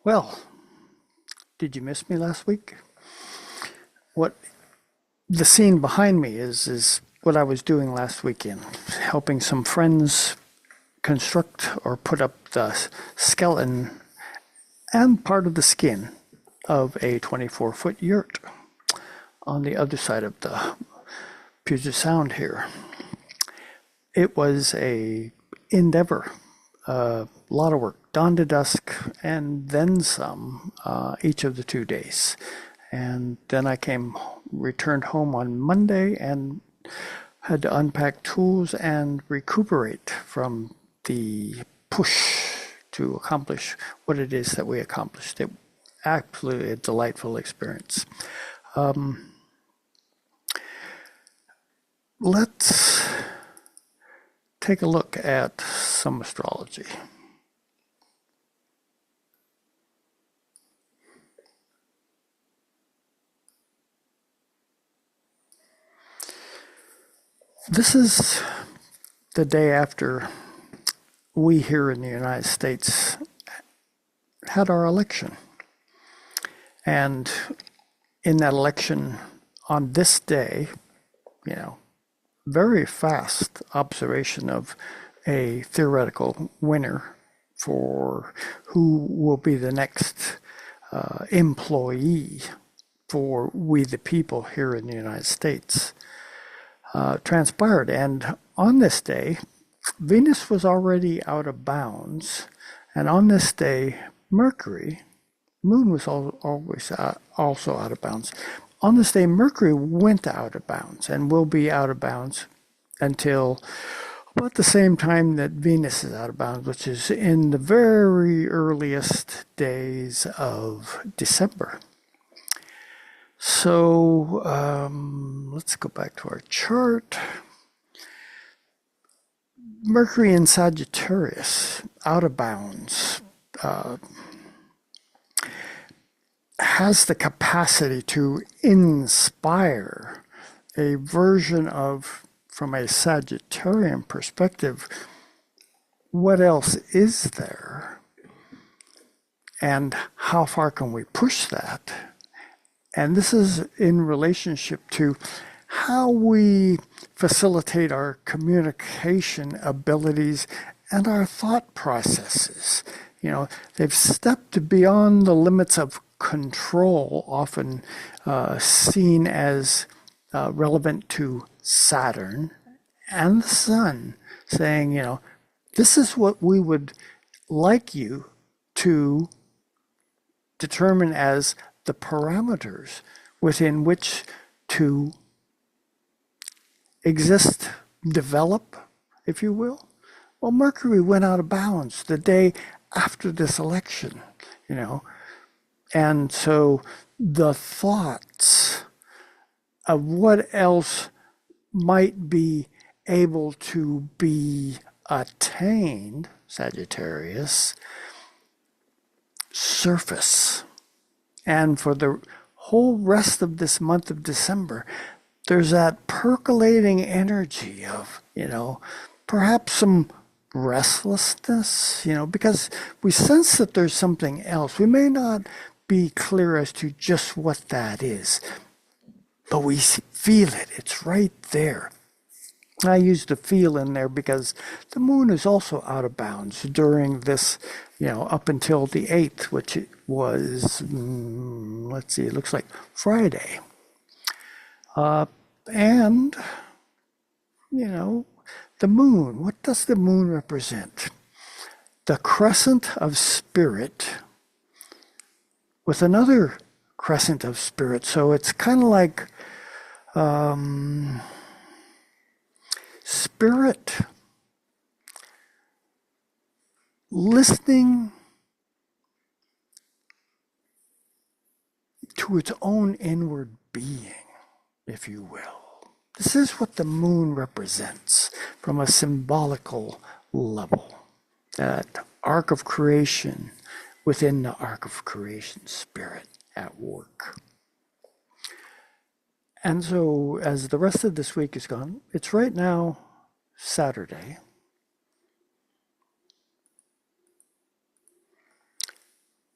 Well, did you miss me last week? What the scene behind me is what I was doing last weekend, helping some friends construct or put up the skeleton and part of the skin of a 24-foot yurt on the other side of the Puget Sound here. It was a endeavor, a lot of work, dawn to dusk, and then some, each of the 2 days. And then I returned home on Monday and had to unpack tools and recuperate from the push to accomplish what it is that we accomplished. It absolutely a delightful experience. Let's take a look at some astrology. This is the day after we here in the United States had our election. And in that election, on this day, very fast observation of a theoretical winner for who will be the next employee for we the people here in the United States transpired. And on this day, Venus was already out of bounds. And on this day, Mercury, Moon was always also out of bounds. On this day, Mercury went out of bounds and will be out of bounds until about the same time that Venus is out of bounds, which is in the very earliest days of December. So let's go back to our chart. Mercury in Sagittarius, out of bounds, has the capacity to inspire a version of, from a Sagittarian perspective, what else is there? And how far can we push that? And this is in relationship to how we facilitate our communication abilities and our thought processes. They've stepped beyond the limits of control, often seen as relevant to Saturn and the Sun, saying, this is what we would like you to determine as the parameters within which to exist, develop, if you will. Well, Mercury went out of bounds the day after this election, and so the thoughts of what else might be able to be attained, Sagittarius, surface. And for the whole rest of this month of December, there's that percolating energy of, perhaps some restlessness, because we sense that there's something else. We may not be clear as to just what that is, but we feel it. It's right there. I used the feel in there because the moon is also out of bounds during this, up until the 8th, which it was, let's see, it looks like Friday. And, the moon, what does the moon represent? The crescent of spirit with another crescent of spirit. So it's kind of like spirit listening to its own inward being, if you will. This is what the moon represents from a symbolical level. That arc of creation within the arc of creation spirit at work. And so as the rest of this week is gone, it's right now Saturday.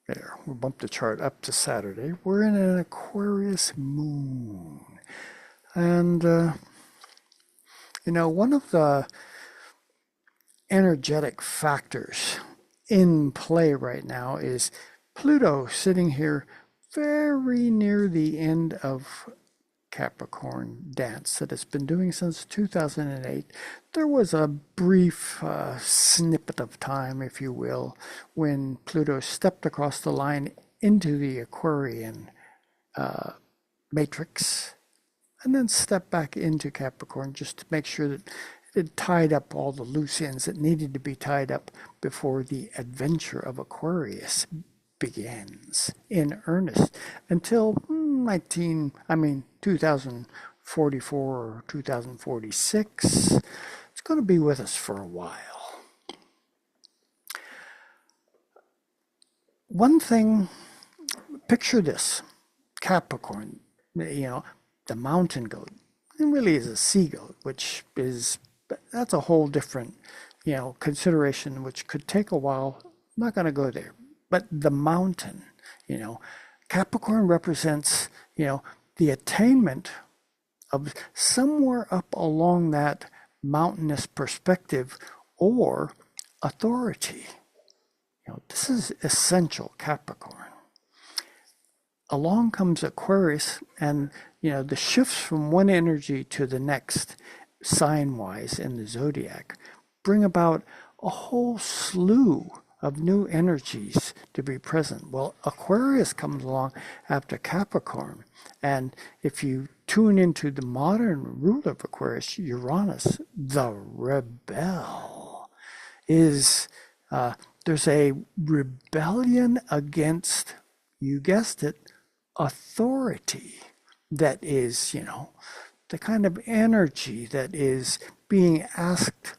There, we'll bump the chart up to Saturday. We're in an Aquarius moon. And, one of the energetic factors in play right now is Pluto sitting here very near the end of Capricorn dance that it's been doing since 2008. There was a brief snippet of time, if you will, when Pluto stepped across the line into the Aquarian matrix and then stepped back into Capricorn just to make sure that it tied up all the loose ends that needed to be tied up before the adventure of Aquarius begins in earnest until 2044 or 2046. It's going to be with us for a while. One thing, picture this, Capricorn, the mountain goat. It really is a sea goat, that's a whole different, consideration, which could take a while. I'm not going to go there. But the mountain, Capricorn represents, the attainment of somewhere up along that mountainous perspective or authority. This is essential, Capricorn. Along comes Aquarius, and, the shifts from one energy to the next, sign-wise in the zodiac, bring about a whole slew of new energies to be present. Well, Aquarius comes along after Capricorn, and if you tune into the modern ruler of Aquarius, Uranus, the rebel, there's a rebellion against, you guessed it, authority that is, the kind of energy that is being asked,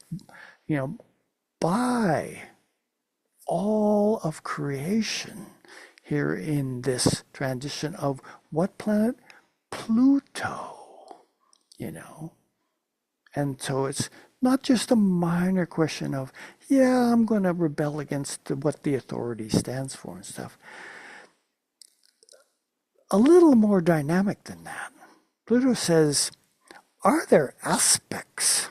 by all of creation here in this transition of what planet? Pluto, And so it's not just a minor question of, I'm going to rebel against what the authority stands for and stuff. A little more dynamic than that. Pluto says, are there aspects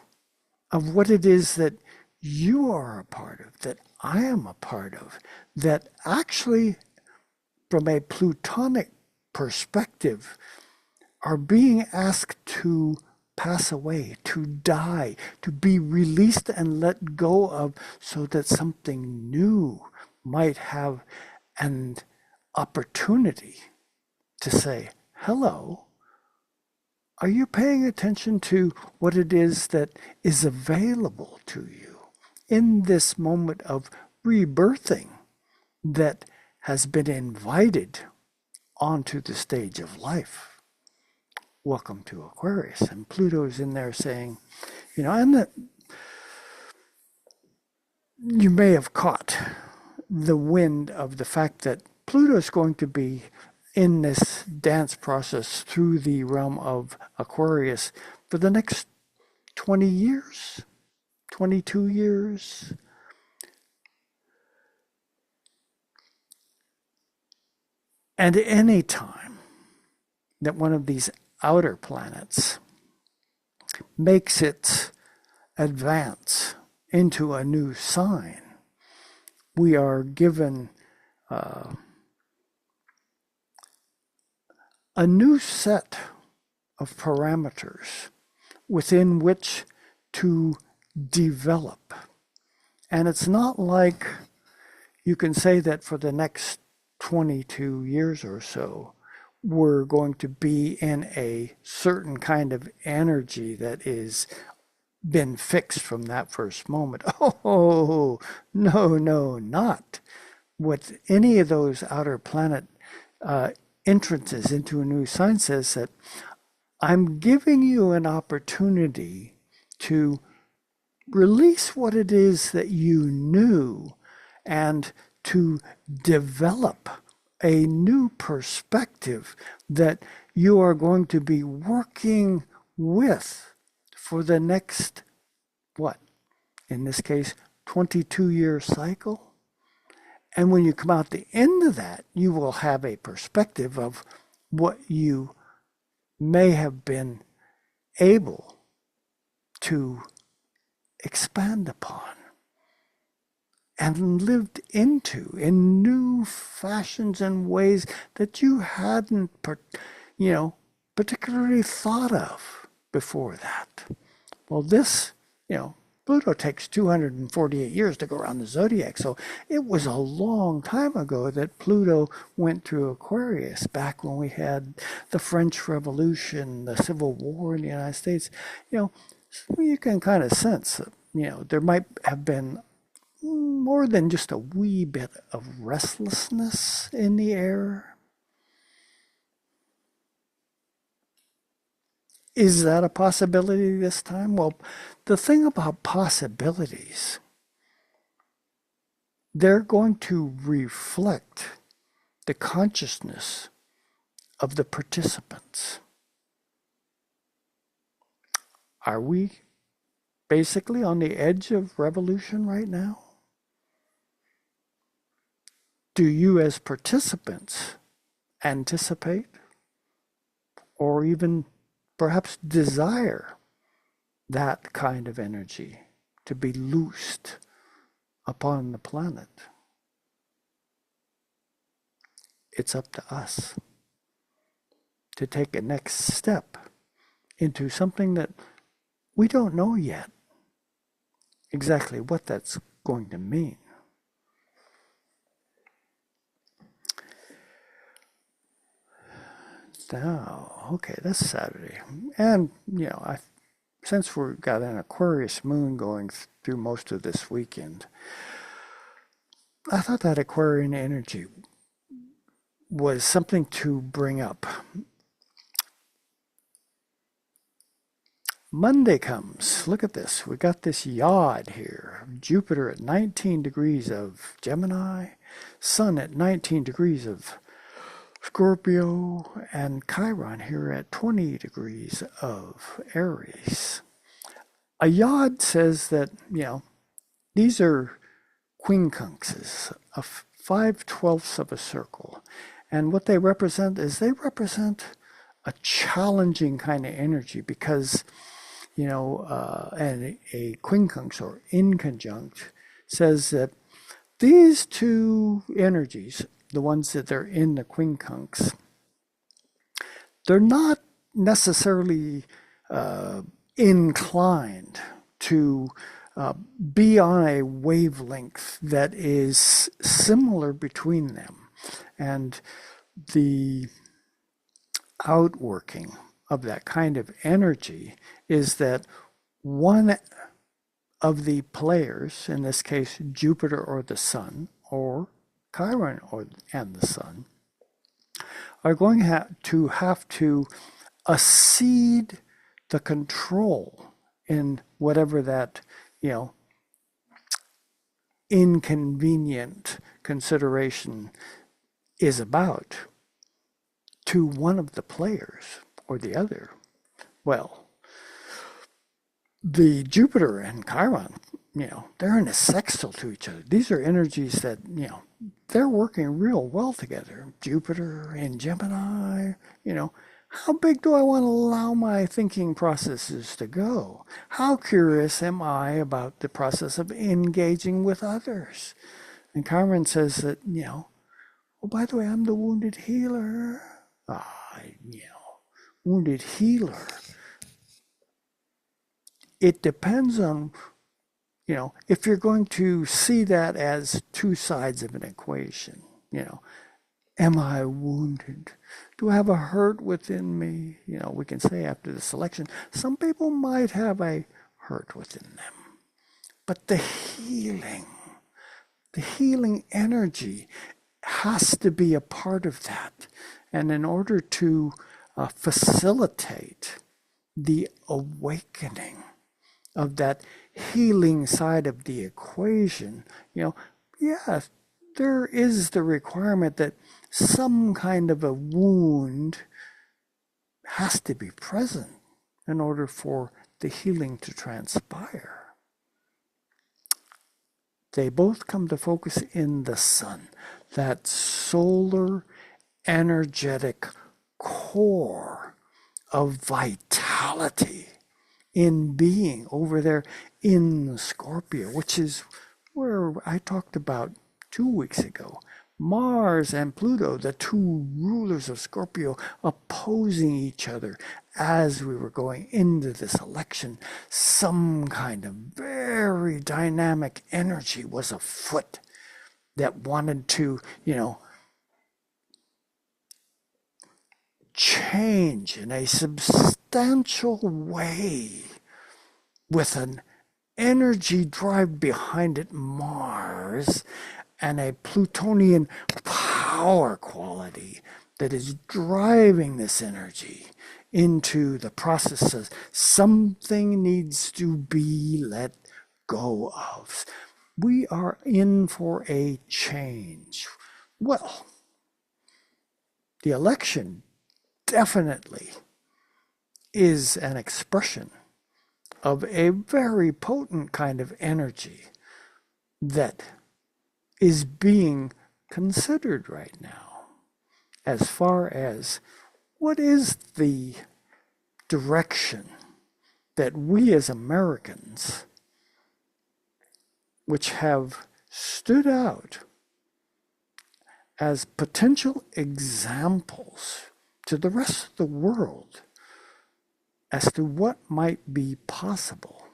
of what it is that you are a part of, that I am a part of, that actually, from a Plutonic perspective, are being asked to pass away, to die, to be released and let go of, so that something new might have an opportunity to say, hello, are you paying attention to what it is that is available to you in this moment of rebirthing that has been invited onto the stage of life? Welcome to Aquarius. And Pluto's in there saying, and that you may have caught the wind of the fact that Pluto's going to be in this dance process through the realm of Aquarius for the next 20 years, 22 years. And any time that one of these outer planets makes its advance into a new sign, we are given a new set of parameters within which to develop. And it's not like you can say that for the next 22 years or so, we're going to be in a certain kind of energy that is been fixed from that first moment. Oh, no, not. With any of those outer planet entrances into a new sign says that I'm giving you an opportunity to release what it is that you knew and to develop a new perspective that you are going to be working with for the next, in this case, 22-year cycle. And when you come out the end of that, you will have a perspective of what you may have been able to expand upon and lived into in new fashions and ways that you hadn't, particularly thought of before that. Well, this, Pluto takes 248 years to go around the zodiac, so it was a long time ago that Pluto went through Aquarius, back when we had the French Revolution, the Civil War in the United States. So you can kind of sense that, there might have been more than just a wee bit of restlessness in the air. Is that a possibility this time? Well, the thing about possibilities, they're going to reflect the consciousness of the participants. Are we basically on the edge of revolution right now? Do you, as participants, anticipate or even perhaps desire that kind of energy to be loosed upon the planet? It's up to us to take a next step into something that we don't know yet exactly what that's going to mean. Now, okay, that's Saturday. And, since we've got an Aquarius moon going through most of this weekend, I thought that Aquarian energy was something to bring up. Monday comes. Look at this. We got this yod here. Jupiter at 19 degrees of Gemini, Sun at 19 degrees of Scorpio, and Chiron here at 20 degrees of Aries. A yod says that, these are quincunxes of 5/12ths of a circle. And what they represent is they represent a challenging kind of energy because, and a quincunx or inconjunct says that these two energies, the ones that are in the quincunx, they're not necessarily inclined to be on a wavelength that is similar between them. And the outworking of that kind of energy is that one of the players, in this case Jupiter or the Sun, or Chiron and the Sun, are going to have to accede the control in whatever that, inconvenient consideration is about to one of the players or the other. Well, the Jupiter and Chiron, they're in a sextile to each other. These are energies that, they're working real well together. Jupiter and Gemini, how big do I want to allow my thinking processes to go? How curious am I about the process of engaging with others? And Chiron says that, by the way, I'm the wounded healer. Wounded healer. It depends on, if you're going to see that as two sides of an equation, am I wounded? Do I have a hurt within me? We can say after the selection, some people might have a hurt within them. But the healing energy has to be a part of that. And in order to facilitate the awakening of that healing side of the equation, there is the requirement that some kind of a wound has to be present in order for the healing to transpire. they both come to focus in the sun, that solar energetic core of vitality in being over there in Scorpio, which is where I talked about 2 weeks ago. Mars and Pluto, the two rulers of Scorpio, opposing each other as we were going into this election. Some kind of very dynamic energy was afoot that wanted to, change in a substantial way with an energy drive behind it, Mars, and a Plutonian power quality that is driving this energy into the processes. Something needs to be let go of. We are in for a change. Well, the election definitely is an expression of a very potent kind of energy that is being considered right now as far as what is the direction that we as Americans, which have stood out as potential examples to the rest of the world as to what might be possible.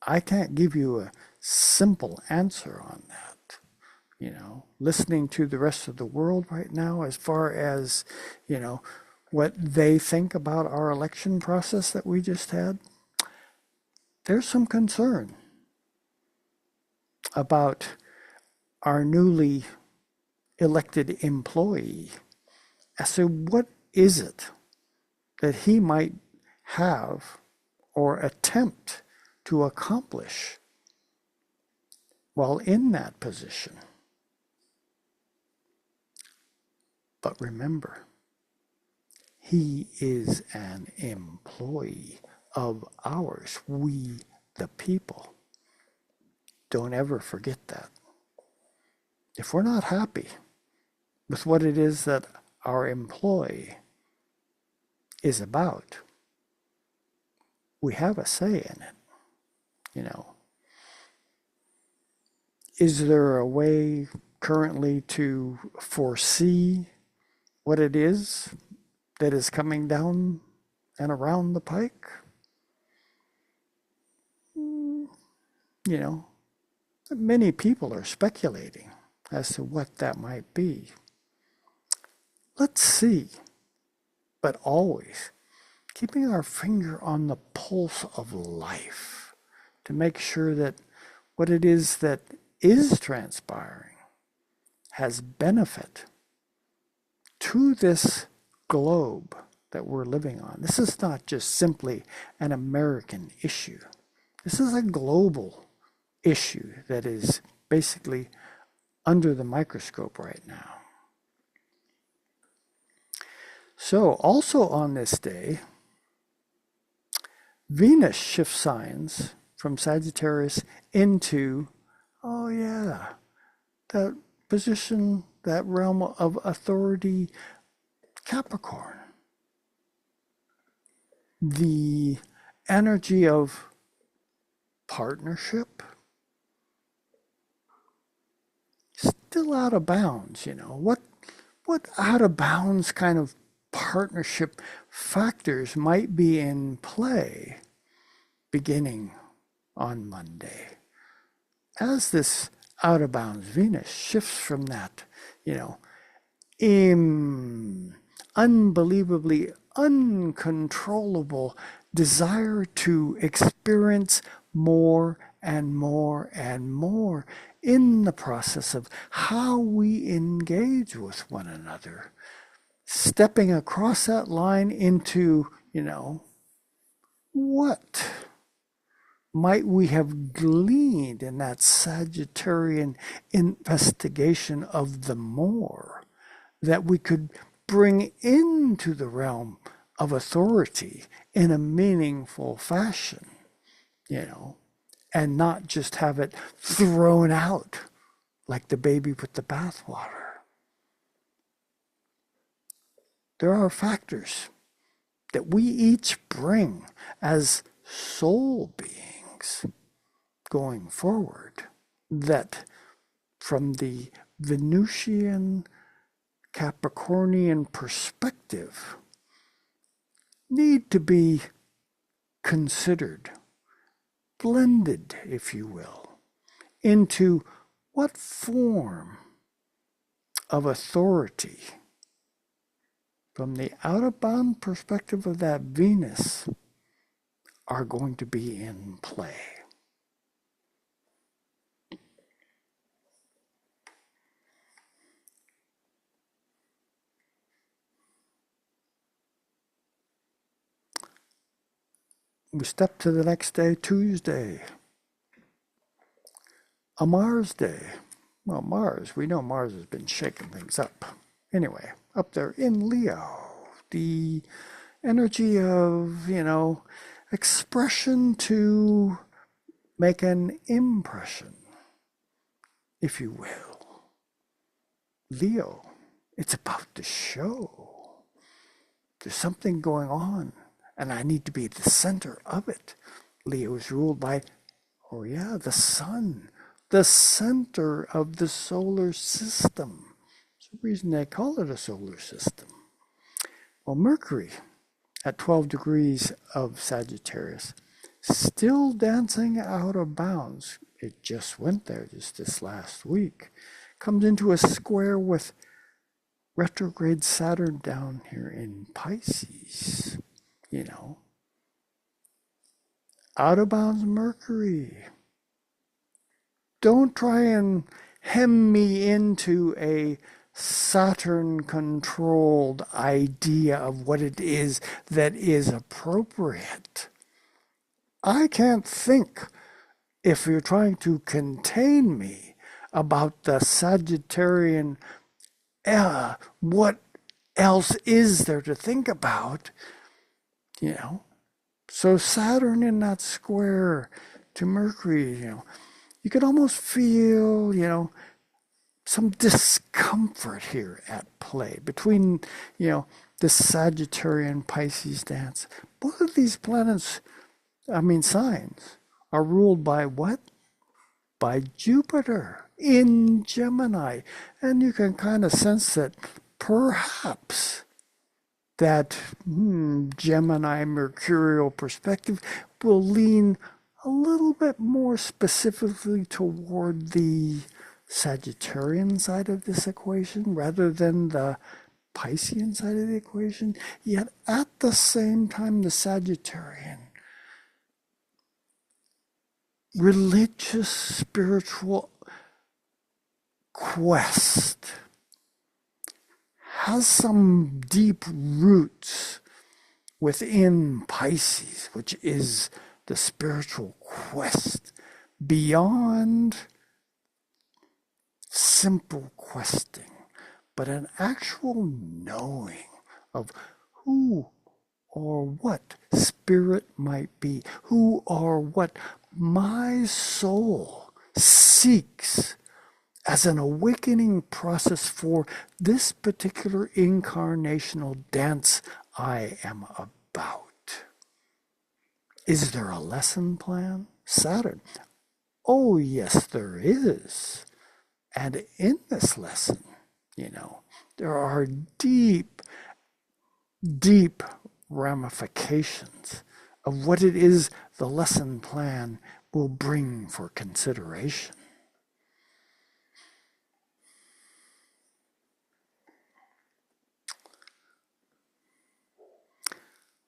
I can't give you a simple answer on that. Listening to the rest of the world right now as far as, what they think about our election process that we just had, there's some concern about our newly elected employee as to what is it that he might have or attempt to accomplish while in that position. But remember, he is an employee of ours, we the people. Don't ever forget that. If we're not happy with what it is that our employee is about, we have a say in it. Is there a way currently to foresee what it is that is coming down and around the pike? Many people are speculating as to what that might be. Let's see, but always keeping our finger on the pulse of life to make sure that what it is that is transpiring has benefit to this globe that we're living on. This is not just simply an American issue. This is a global issue that is basically under the microscope right now. So also on this day, Venus shifts signs from Sagittarius into, that position, that realm of authority, Capricorn. The energy of partnership, still out of bounds, What out of bounds kind of partnership factors might be in play beginning on Monday? As this out of bounds Venus shifts from that, unbelievably uncontrollable desire to experience more and more and more in the process of how we engage with one another, stepping across that line into, what might we have gleaned in that Sagittarian investigation of the more that we could bring into the realm of authority in a meaningful fashion you know, and not just have it thrown out like the baby with the bathwater. There are factors that we each bring as soul beings going forward that from the Venusian Capricornian perspective need to be considered, blended, if you will, into what form of authority from the out-of-bound perspective of that Venus are going to be in play. We step to the next day, Tuesday, a Mars day. Well, Mars, we know Mars has been shaking things up. Anyway, up there in Leo, the energy of, expression to make an impression, if you will. Leo, it's about to show. There's something going on, and I need to be at the center of it. Leo is ruled by, the sun, the center of the solar system. That's the reason they call it a solar system. Well, Mercury at 12 degrees of Sagittarius, still dancing out of bounds. It just went there just this last week. Comes into a square with retrograde Saturn down here in Pisces. Out of bounds Mercury. Don't try and hem me into a Saturn-controlled idea of what it is that is appropriate. I can't think, if you're trying to contain me, about the Sagittarian, what else is there to think about? So Saturn in that square to Mercury, you could almost feel, some discomfort here at play between, the Sagittarian Pisces dance. Both of these planets, signs, are ruled by what? By Jupiter in Gemini. And you can kind of sense that perhaps that Gemini mercurial perspective will lean a little bit more specifically toward the Sagittarian side of this equation rather than the Piscean side of the equation. Yet at the same time, the Sagittarian religious spiritual quest has some deep roots within Pisces, which is the spiritual quest beyond simple questing, but an actual knowing of who or what spirit might be, who or what my soul seeks as an awakening process for this particular incarnational dance I am about. Is there a lesson plan? Saturn. Oh, yes, there is. And in this lesson, there are deep, deep ramifications of what it is the lesson plan will bring for consideration.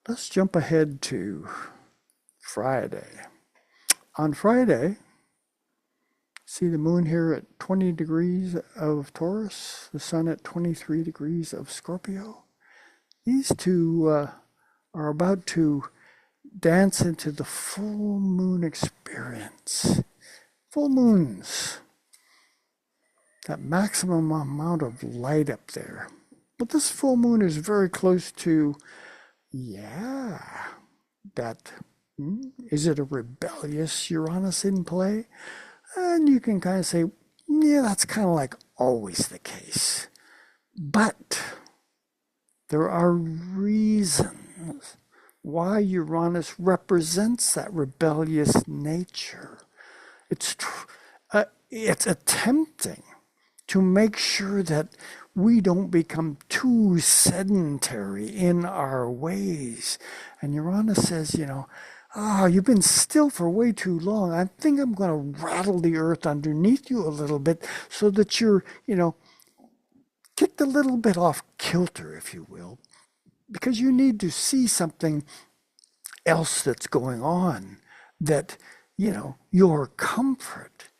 Let's jump ahead to Friday. On Friday, see the moon here at 20 degrees of Taurus, the sun at 23 degrees of Scorpio. These two are about to dance into the full moon experience. Full moons, that maximum amount of light up there. But this full moon is very close to, that Is it a rebellious Uranus in play? And you can kind of say, yeah, that's kind of like always the case. But there are reasons why Uranus represents that rebellious nature. It's attempting to make sure that we don't become too sedentary in our ways. And Uranus says, you've been still for way too long. I think I'm going to rattle the earth underneath you a little bit so that you're, kicked a little bit off kilter, if you will, because you need to see something else that's going on that, your comfort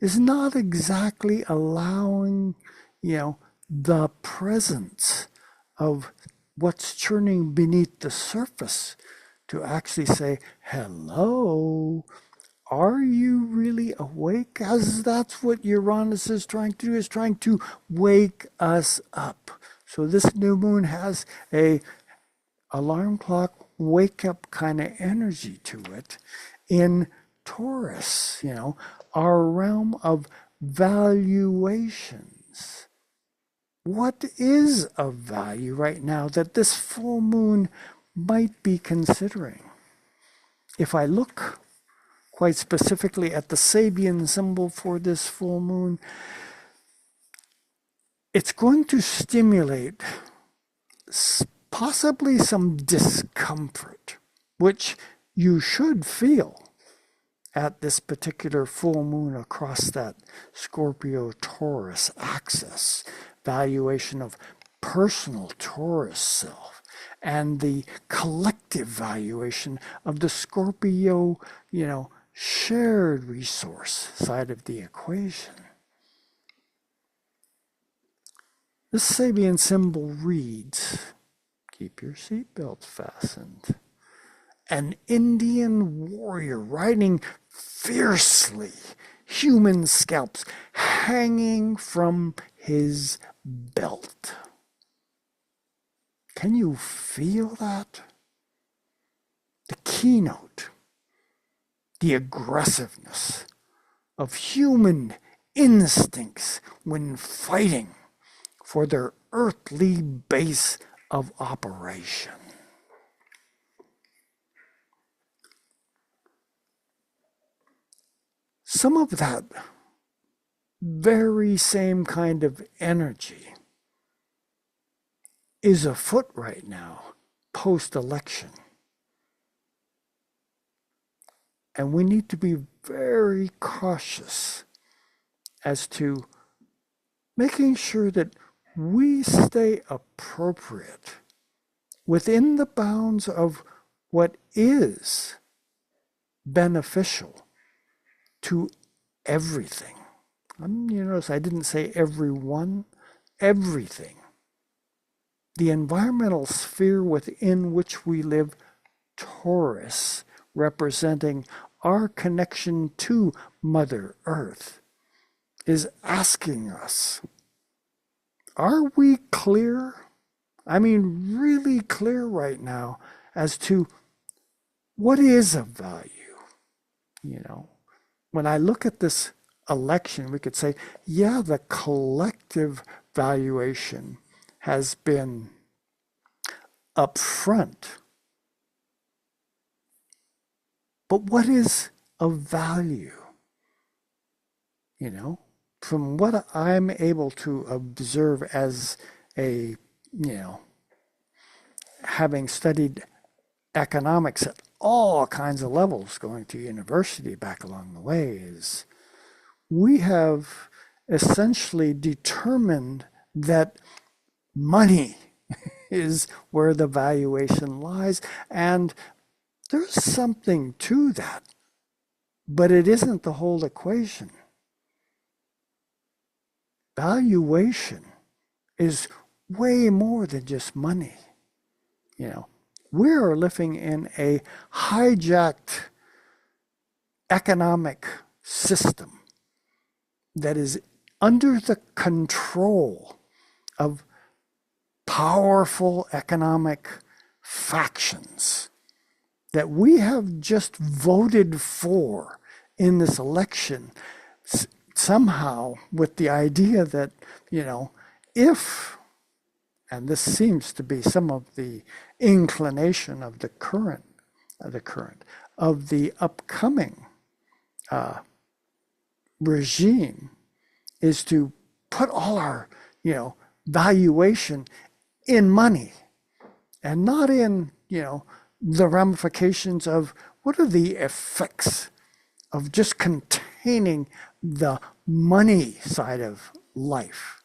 is not exactly allowing, the presence of what's churning beneath the surface to actually say, hello, are you really awake? As that's what Uranus is trying to do, is trying to wake us up. So this new moon has a alarm clock wake up kind of energy to it in Taurus, our realm of valuations. What is of value right now that this full moon might be considering? If I look quite specifically at the Sabian symbol for this full moon, it's going to stimulate possibly some discomfort, which you should feel at this particular full moon across that Scorpio-Taurus axis, valuation of personal Taurus self, and the collective valuation of the Scorpio, shared resource side of the equation. This Sabian symbol reads, keep your seatbelt fastened. An Indian warrior riding fiercely, human scalps hanging from his belt. Can you feel that? The keynote, the aggressiveness of human instincts when fighting for their earthly base of operation. Some of that very same kind of energy is afoot right now, post-election. And we need to be very cautious as to making sure that we stay appropriate within the bounds of what is beneficial to everything. You notice I didn't say everyone, everything. The environmental sphere within which we live, Taurus, representing our connection to Mother Earth, is asking us, are we clear? I mean, really clear right now as to what is of value, When I look at this election, we could say, yeah, the collective valuation has been up front. But what is of value? From what I'm able to observe as a, having studied economics at all kinds of levels, going to university back along the way, is we have essentially determined that money is where the valuation lies. And there's something to that, but it isn't the whole equation. Valuation is way more than just money. We are living in a hijacked economic system that is under the control of powerful economic factions that we have just voted for in this election, somehow with the idea that, if, and this seems to be some of the inclination of the of the upcoming regime, is to put all our, valuation in money and not in, the ramifications of what are the effects of just containing the money side of life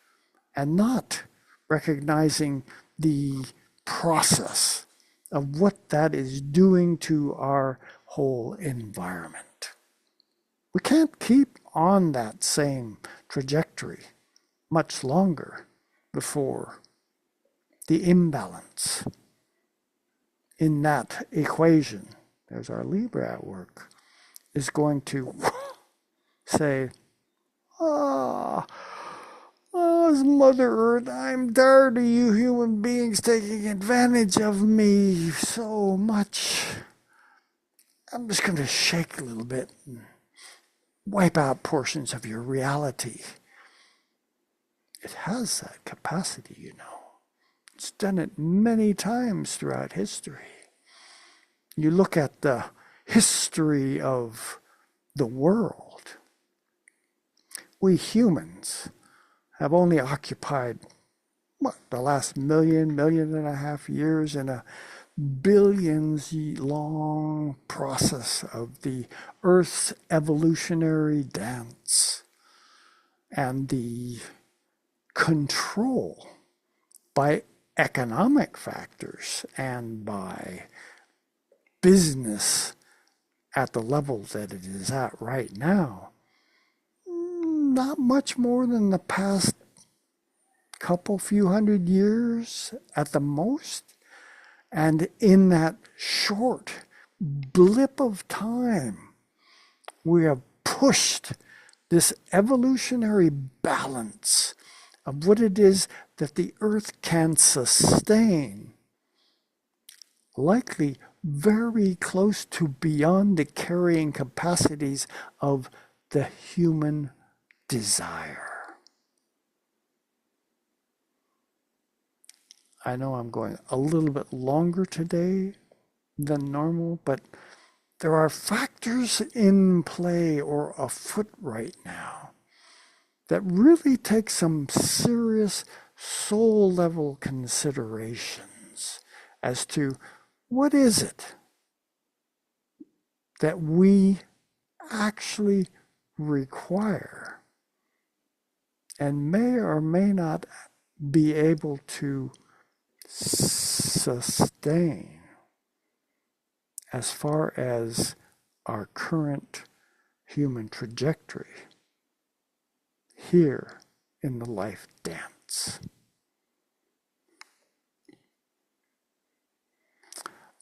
and not recognizing the process of what that is doing to our whole environment. We can't keep on that same trajectory much longer before the imbalance in that equation, there's our Libra at work, is going to say, oh, Mother Earth, I'm tired of you human beings taking advantage of me so much. I'm just going to shake a little bit and wipe out portions of your reality. It has that capacity, It's done it many times throughout history. You look at the history of the world. We humans have only occupied, the last million and a half years in a billions-long process of the Earth's evolutionary dance and the control by economic factors and by business at the level that it is at right now, not much more than the past few hundred years at the most. And in that short blip of time, we have pushed this evolutionary balance of what it is that the earth can sustain, likely very close to beyond the carrying capacities of the human desire. I know I'm going a little bit longer today than normal, but there are factors in play or afoot right now that really take some serious soul level considerations as to what is it that we actually require and may or may not be able to sustain as far as our current human trajectory here in the life dance.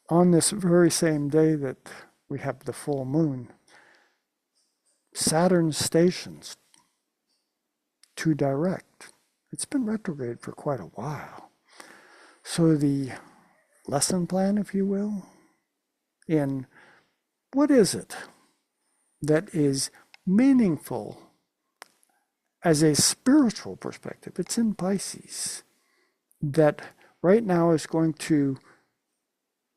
On this very same day that we have the full moon, Saturn stations to direct. It's been retrograde for quite a while. So the lesson plan, if you will, in what is it that is meaningful as a spiritual perspective, it's in Pisces, that right now is going to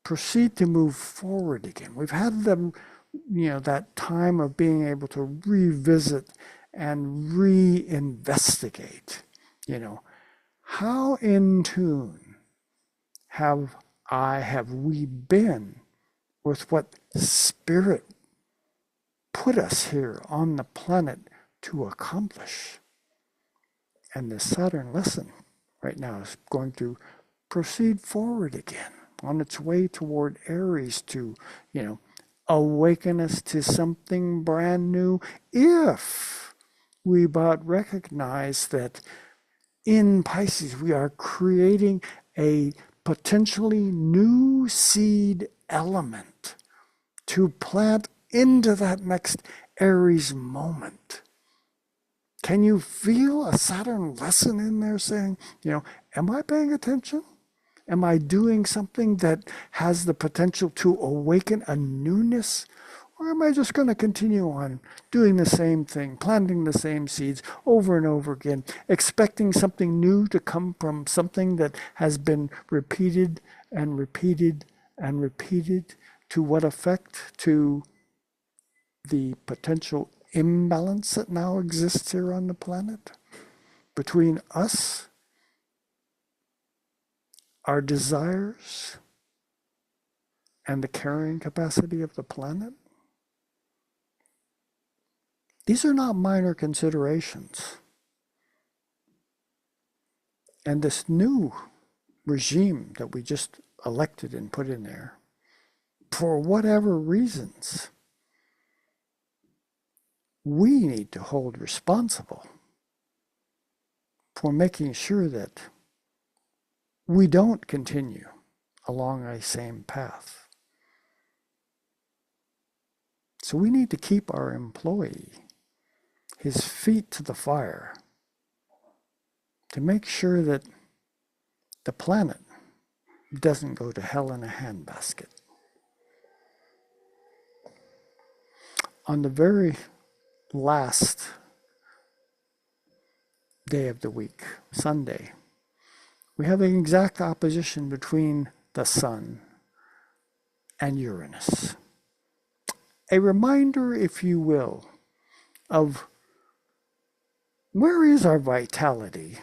proceed to move forward again. We've had that time of being able to revisit and reinvestigate, how in tune have we been with what Spirit put us here on the planet to accomplish. And the Saturn lesson right now is going to proceed forward again on its way toward Aries to, awaken us to something brand new if we but recognize that in Pisces we are creating a potentially new seed element to plant into that next Aries moment. Can you feel a Saturn lesson in there saying, am I paying attention? Am I doing something that has the potential to awaken a newness? Or am I just going to continue on doing the same thing, planting the same seeds over and over again, expecting something new to come from something that has been repeated and repeated and repeated? To what effect? To the potential imbalance that now exists here on the planet between us, our desires, and the carrying capacity of the planet? These are not minor considerations. And this new regime that we just elected and put in there, for whatever reasons, we need to hold responsible for making sure that we don't continue along a same path. So we need to keep our employee, his feet to the fire, to make sure that the planet doesn't go to hell in a handbasket. On the very last day of the week, Sunday, we have an exact opposition between the Sun and Uranus. A reminder, if you will, of where is our vitality?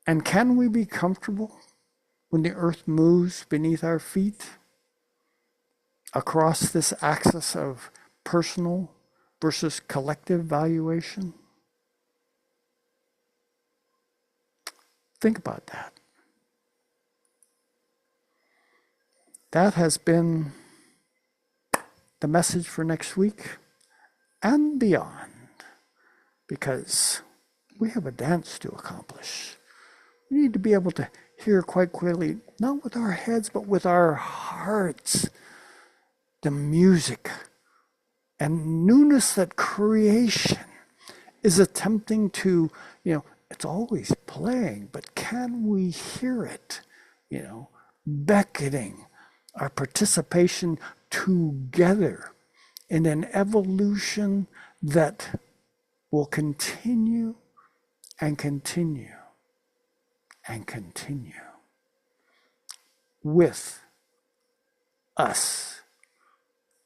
And can we be comfortable when the earth moves beneath our feet across this axis of personal versus collective valuation? Think about that. That has been the message for next week and beyond, because we have a dance to accomplish. We need to be able to hear quite clearly, not with our heads, but with our hearts, the music and newness that creation is attempting to, it's always playing, but can we hear it, beckoning our participation together in an evolution that will continue and continue and continue with us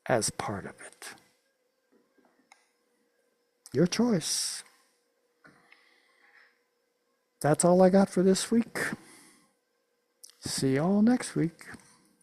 as part of it. Your choice. That's all I got for this week. See y'all next week.